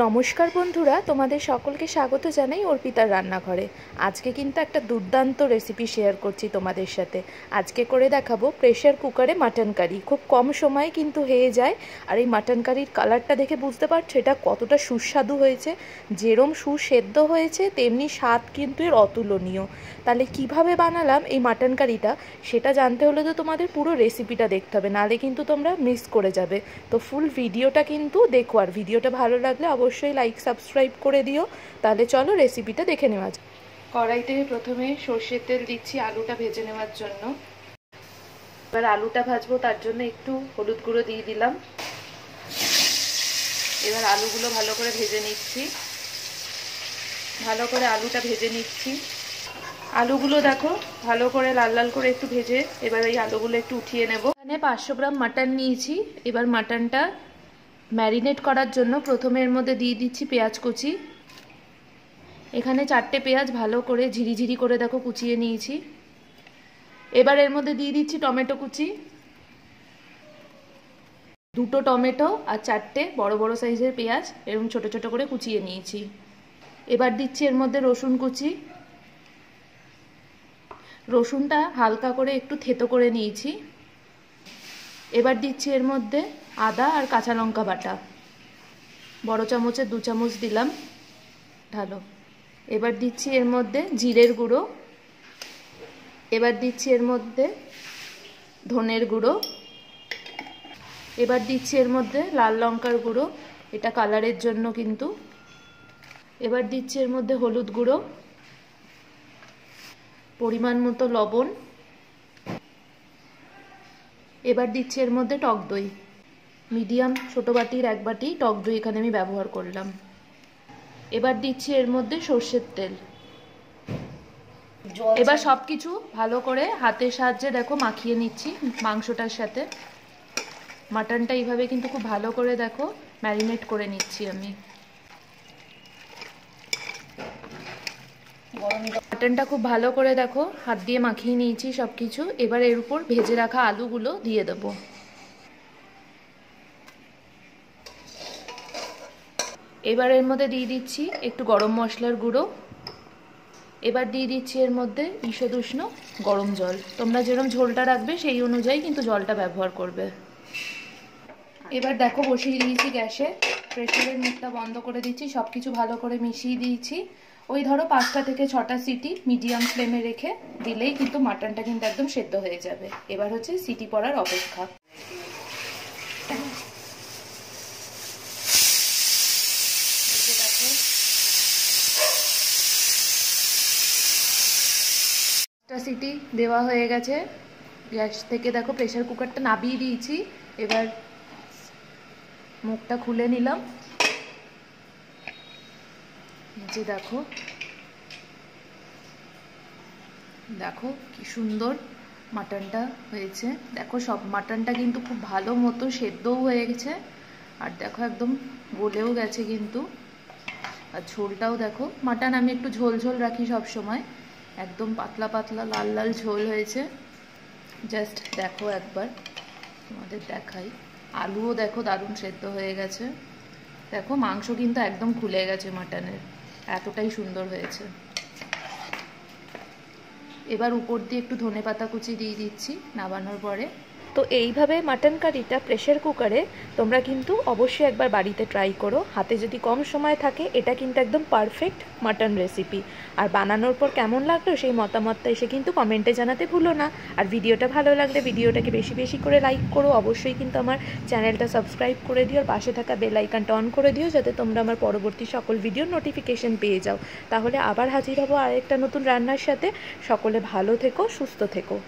নমস্কার বন্ধুরা, তোমাদের সকলকে স্বাগত জানাই অর্পিতার রান্নাঘরে। আজকে কিন্তু একটা দুর্দান্ত রেসিপি শেয়ার করছি তোমাদের সাথে। আজকে করে দেখাবো প্রেশার কুকারে মাটন কারি। খুব কম সময়ে কিন্তু হয়ে যায়। আর এই মাটন কারির কালারটা দেখে বুঝতে পারছো এটা কতটা সুস্বাদু হয়েছে। যেরম সুসেদ্ধ হয়েছে তেমনি স্বাদ কিন্তু এর অতুলনীয়। তাহলে কিভাবে বানালাম এই মাটন কারিটা সেটা জানতে হলে তো তোমাদের পুরো রেসিপিটা দেখতে হবে, নাহলে কিন্তু তোমরা মিস করে যাবে। তো ফুল ভিডিওটা কিন্তু দেখো, আর ভিডিওটা ভালো লাগলে অবশ্যই লাইক সাবস্ক্রাইব করে দিও। তাহলে চলো রেসিপিটা দেখে নেওয়া যাক। কড়াইতে প্রথমে সর্ষের তেল দিচ্ছি আলুটা ভেজে নেওয়ার জন্য। এবার আলুটা ভাজবো, তার জন্য একটু হলুদ গুঁড়ো দিয়ে দিলাম। এবার আলুগুলো ভালো করে ভেজে নিচ্ছি। ভালো করে আলুটা ভেজে নিচ্ছি। আলুগুলো দেখো ভালো করে লাল লাল করে একটু ভেজে এবার এই আলুগুলো একটু উঠিয়ে নেব। এখানে 500 গ্রাম মাটন নিয়েছি। এবার মাটনটা ম্যারিনেট করার জন্য প্রথমে এর মধ্যে দিয়ে দিচ্ছি পেঁয়াজ কুচি। এখানে 4টে পেঁয়াজ ভালো করে ঝিরিঝিরি করে দেখো কুচিয়ে নিয়েছি। এবার এর মধ্যে দিয়ে দিচ্ছি টমেটো কুচি, 2টো টমেটো আর 4টে বড় বড় সাইজের পেঁয়াজ এরকম ছোট ছোট করে কুচিয়ে নিয়েছি। এবার দিচ্ছি এর মধ্যে রসুন কুচি। রসুনটা হালকা করে একটু থেতো করে নিয়েছি। এবার দিচ্ছি এর মধ্যে আদা আর কাঁচা লঙ্কা বাটা, বড় চামচের 2 চামচ দিলাম ঢালো। এবার দিচ্ছি এর মধ্যে জিরের গুঁড়ো। এবার দিচ্ছি এর মধ্যে ধনের গুঁড়ো। এবার দিচ্ছি এর মধ্যে লাল লঙ্কার গুঁড়ো, এটা কালারের জন্য কিন্তু। এবার দিচ্ছি এর মধ্যে হলুদ গুঁড়ো, পরিমাণ মতো লবণ। এবার দিচ্ছি এর মধ্যে টক দই, মিডিয়াম ছোট বাটির 1 বাটি টক দই এখানে আমি ব্যবহার করলাম। এবার দিচ্ছি এর মধ্যে সর্ষের তেল। এবার সবকিছু ভালো করে হাতের সাহায্যে দেখো মাখিয়ে নিচ্ছি মাংসটার সাথে। মাটনটা এইভাবে কিন্তু খুব ভালো করে দেখো ম্যারিনেট করে নিচ্ছি আমি। মাটনটা খুব ভালো করে দেখো হাত দিয়ে মাখিয়ে নিয়েছি সবকিছু। এবার এর উপর ভেজে রাখা আলুগুলো দিয়ে দেবো। এবার এর মধ্যে দিয়ে দিচ্ছি একটু গরম মশলার গুঁড়ো। এবার দিয়ে দিচ্ছি এর মধ্যে ঈষৎ উষ্ণ গরম জল। তোমরা যেরকম ঝোলটা রাখবে সেই অনুযায়ী কিন্তু জলটা ব্যবহার করবে। এবার দেখো বসিয়ে দিয়েছি গ্যাসে, প্রেসারের মুখটা বন্ধ করে দিচ্ছি। সব কিছু ভালো করে মিশিয়ে দিয়েছি। ওই ধরো 5টা থেকে 6টা সিটি মিডিয়াম ফ্লেমে রেখে দিলেই কিন্তু মাটনটা কিন্তু একদম সেদ্ধ হয়ে যাবে। এবার হচ্ছে সিটি পড়ার অপেক্ষা। সিটি দেওয়া হয়ে গেছে। গ্যাস থেকে দেখো প্রেসার কুকারটা নামিয়ে দিয়েছি। এবার মুখটা খুলে নিলাম। যে দেখো দেখো কি সুন্দর মাটনটা হয়েছে। দেখো সব মাটনটা কিন্তু খুব ভালো মতো সেদ্ধও হয়ে গেছে। আর দেখো একদম গলেও গেছে কিন্তু। আর ঝোলটাও দেখো, মাটন আমি একটু ঝোল ঝোল রাখি সব সময়, একদম পাতলা পাতলা লাল লাল ঝোল হয়েছে। জাস্ট দেখো একবার তোমাদের দেখাই। আলুও দেখো দারুণ সেদ্ধ হয়ে গেছে। দেখো মাংস কিন্তু একদম খুলে গেছে মাটনের, এতটাই সুন্দর হয়েছে। এবার উপর দিয়ে একটু ধনেপাতা কুচি দিয়ে দিচ্ছি নামানোর পরে। তো এইভাবে মাটন কারিটা প্রেসার কুকারে তোমরা কিন্তু অবশ্যই একবার বাড়িতে ট্রাই করো। হাতে যদি কম সময় থাকে এটা কিন্তু একদম পারফেক্ট মাটন রেসিপি। আর বানানোর পর কেমন লাগলো সেই মতামতটা এসে কিন্তু কমেন্টে জানাতে ভুলো না। আর ভিডিওটা ভালো লাগলে ভিডিওটাকে বেশি বেশি করে লাইক করো। অবশ্যই কিন্তু আমার চ্যানেলটা সাবস্ক্রাইব করে দিও, আর পাশে থাকা বেল আইকনটা অন করে দিও যাতে তোমরা আমার পরবর্তী সকল ভিডিওর নোটিফিকেশন পেয়ে যাও। তাহলে আবার হাজির হবো আরেকটা নতুন রান্নার সাথে। সকলে ভালো থেকো, সুস্থ থেকো।